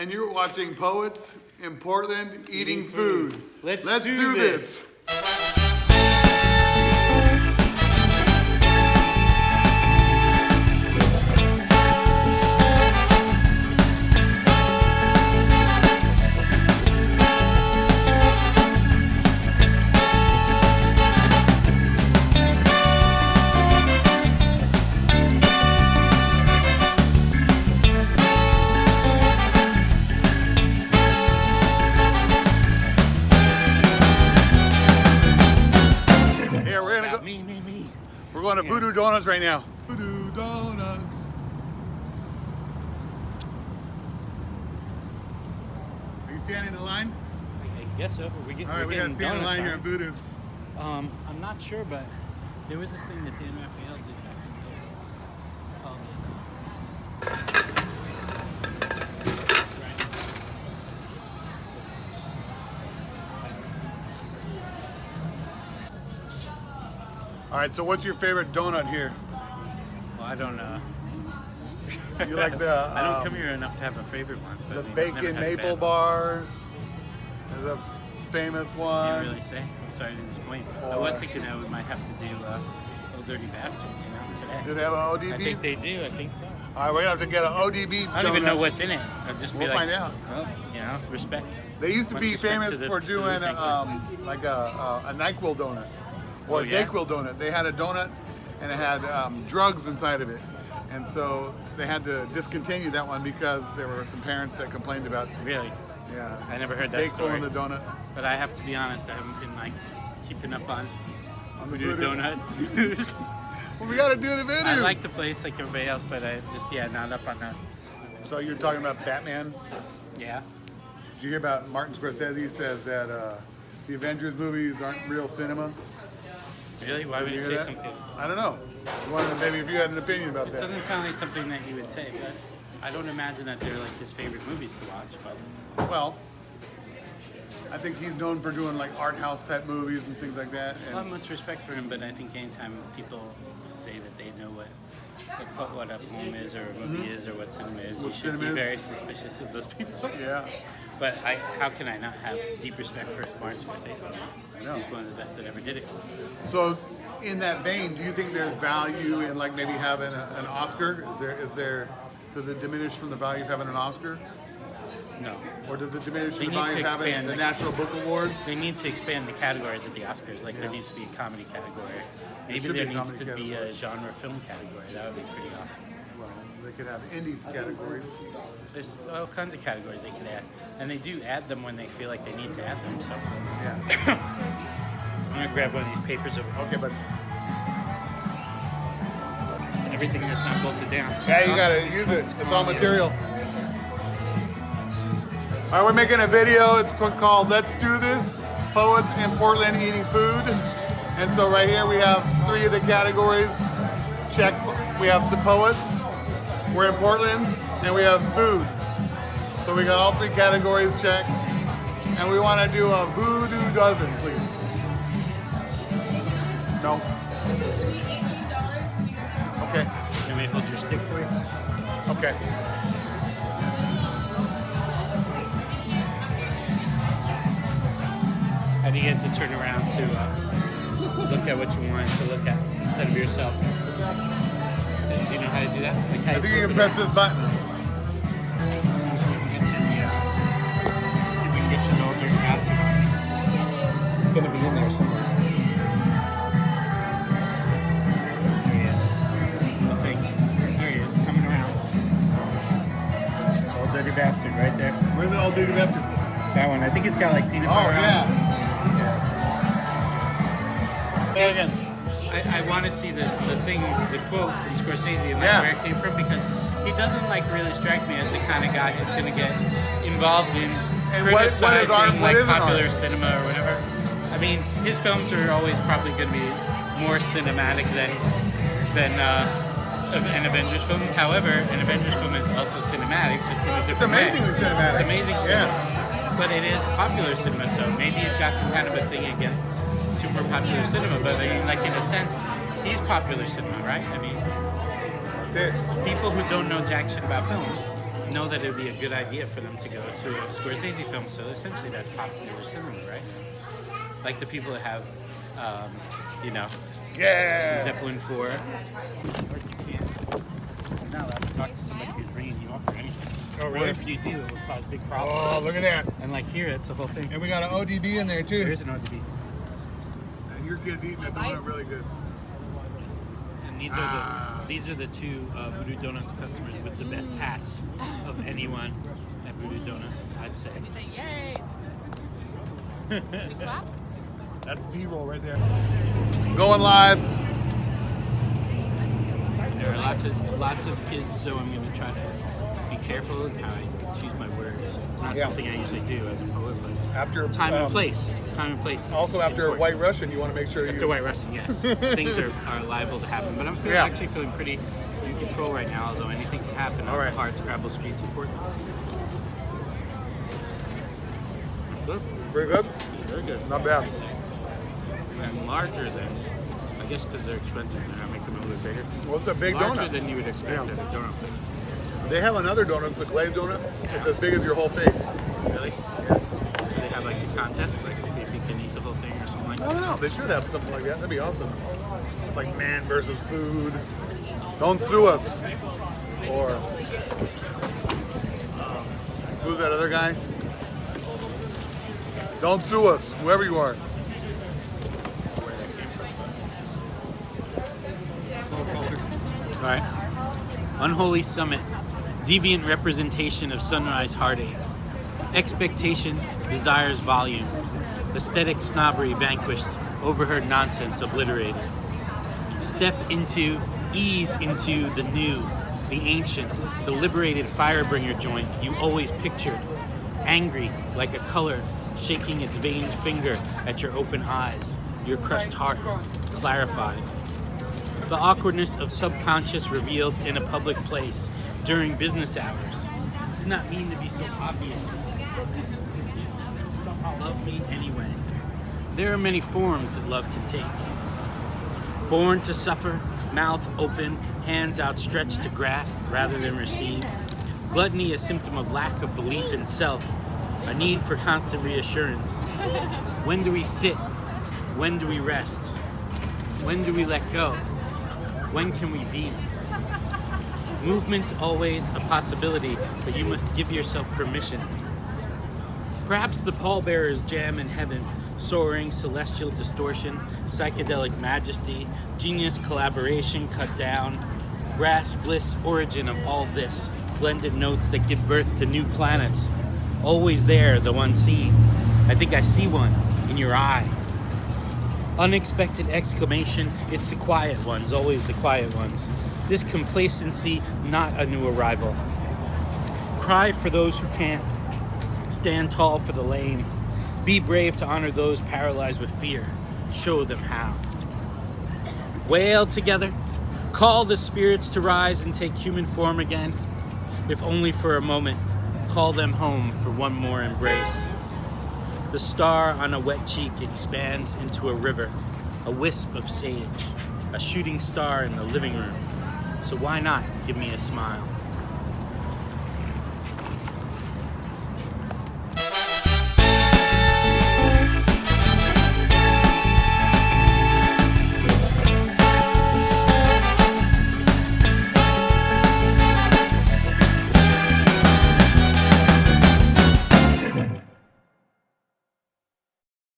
and you're watching Poets in Portland eating food. Let's do this. We're going to Voodoo Doughnuts right now. Voodoo Doughnuts. Are you standing in line? I guess so. All right, we got to stand in line here at Voodoo. I'm not sure, but there was this thing that Dan Raphael did back in the day. All right, so what's your favorite donut here? Well, I don't know. You like the... I don't come here enough to have a favorite one. The bacon maple bar. There's a famous one. Can't really say. I'm sorry to disappoint. I was thinking that we might have to do Old Dirty Bastard, today. Do they have an ODB? I think they do. I think so. All right, we have to get an ODB. I don't even know what's in it. I'll just be we'll like, find out. Well, respect. They used to be famous for doing like a NyQuil donut. Or a Dayquil donut. They had a donut and it had drugs inside of it. And so they had to discontinue that one because there were some parents that complained about Really? Yeah. I never heard that story. Dayquil in the donut. But I have to be honest, I haven't been like keeping up on the Voodoo Voodoo donut news. Well, we gotta do the video. I like the place like everybody else, but I just not up on that. So you're talking about Batman? Yeah. Did you hear about Martin Scorsese says that the Avengers movies aren't real cinema? Really? Why would you say something? I don't know. I wondered maybe if you had an opinion about that. It doesn't sound like something that he would say, but I don't imagine that they're like his favorite movies to watch. But well, I think he's known for doing like art house type movies and things like that. And I have much respect for him, but I think anytime people say that they know what a film is or a movie is or what cinema is, you should be very suspicious of those people. Yeah. But how can I not have deep respect for Martin Scorsese? I know. He's one of the best that ever did it. So, in that vein, do you think there's value in like maybe having an Oscar? Does it diminish from the value of having an Oscar? No. Or does it diminish from the value of having the National Book Awards? They need to expand the categories at the Oscars. Like there needs to be a comedy category. Maybe there needs to be a genre film category. That would be pretty awesome. Well, they could have indie categories. There's all kinds of categories they could add. And they do add them when they feel like they need to add them. So yeah. I'm gonna grab one of these papers over. Okay, but everything that's not bolted down. Yeah, you gotta use it. It's all material. All right, we're making a video. It's called "Let's Do This." Poets in Portland eating food. And so right here we have 3 of the categories checked. We have the poets. We're in Portland, and we have food. So we got all 3 categories checked. And we want to do a Voodoo dozen, please. No. Okay. Can we hold your stick for you? Okay. How do you get to turn around to look at what you want to look at instead of yourself? Do you know how to do that? Like I think you can press this button. It's going to be in there somewhere. There he is. I think. There he is, coming around. Old Dirty Bastard right there. Where's the Old Dirty Bastard? That one. I think it's got like peanut butter on it. Say again. I want to see the thing, the quote from Scorsese and where it came from, because he doesn't like really strike me as the kind of guy who's going to get involved in criticizing popular cinema or whatever. I mean, his films are always probably going to be more cinematic than an Avengers film. However, an Avengers film is also cinematic, just in a different way. It's amazingly cinematic. It's amazing cinema. But it is popular cinema, so maybe he's got some kind of a thing against super popular cinema, but I mean, like in a sense, he's popular cinema, right? I mean, that's it. People who don't know jack shit about film know that it would be a good idea for them to go to a Scorsese film. So essentially, that's popular cinema, right? Like the people that have, you know, Zeppelin 4. Or you can't. You're not allowed to talk to somebody who's ringing you up or anything. Oh, really? Or if you do, it will cause big problems. Oh, look at that. And like here, it's the whole thing. And we got an ODB in there too. There is an ODB. And your kid's eating a donut really good. And these are the two Voodoo Donuts customers with the best hats of anyone at Voodoo Donuts, I'd say. You say yay. We clap? That's B-roll right there. Going live. There are lots of kids, so I'm going to try to be careful in how I choose my words. Not something I usually do as a poet, but After time and place. Time and place. Is Also, after important. White Russian, you want to make sure After White Russian, yes. Things are liable to happen, but I'm actually feeling pretty in control right now. Although anything can happen on the hard Scrabble streets of Portland. Good. Pretty good? Very good. Not bad. And larger than, I guess because they're expensive, I make them a little bit bigger. Well, it's a big Larger donut. than you would expect at a donut place. They have another donut, it's a glazed donut. It's as big as your whole face. Really? Do they have like a contest, like see if you can eat the whole thing or something like I that? don't know. They should have something like that. That'd be awesome. Like man versus food. Don't sue us. Or who's that other guy? Don't sue us, whoever you are. All right. Unholy summit. Deviant representation of sunrise heartache. Expectation desires volume. Aesthetic snobbery vanquished. Overheard nonsense obliterated. Step into, ease into the new, the ancient, the liberated firebringer joint you always pictured. Angry like a color shaking its veined finger at your open eyes. Your crushed heart clarified. The awkwardness of subconscious revealed in a public place during business hours. Did not mean to be so obvious. Love me anyway. There are many forms that love can take. Born to suffer, mouth open, hands outstretched to grasp rather than receive. Gluttony, a symptom of lack of belief in self, a need for constant reassurance. When do we sit? When do we rest? When do we let go? When can we be? Movement always a possibility, but you must give yourself permission. Perhaps the pallbearers jam in heaven, soaring celestial distortion, psychedelic majesty, genius collaboration cut down, grass bliss origin of all this, blended notes that give birth to new planets. Always there, the unseen. I think I see one in your eye. Unexpected exclamation, it's the quiet ones, always the quiet ones. This complacency, not a new arrival. Cry for those who can't. Stand tall for the lame. Be brave to honor those paralyzed with fear. Show them how. Wail together. Call the spirits to rise and take human form again. If only for a moment, call them home for one more embrace. The star on a wet cheek expands into a river, a wisp of sage, a shooting star in the living room. So why not give me a smile?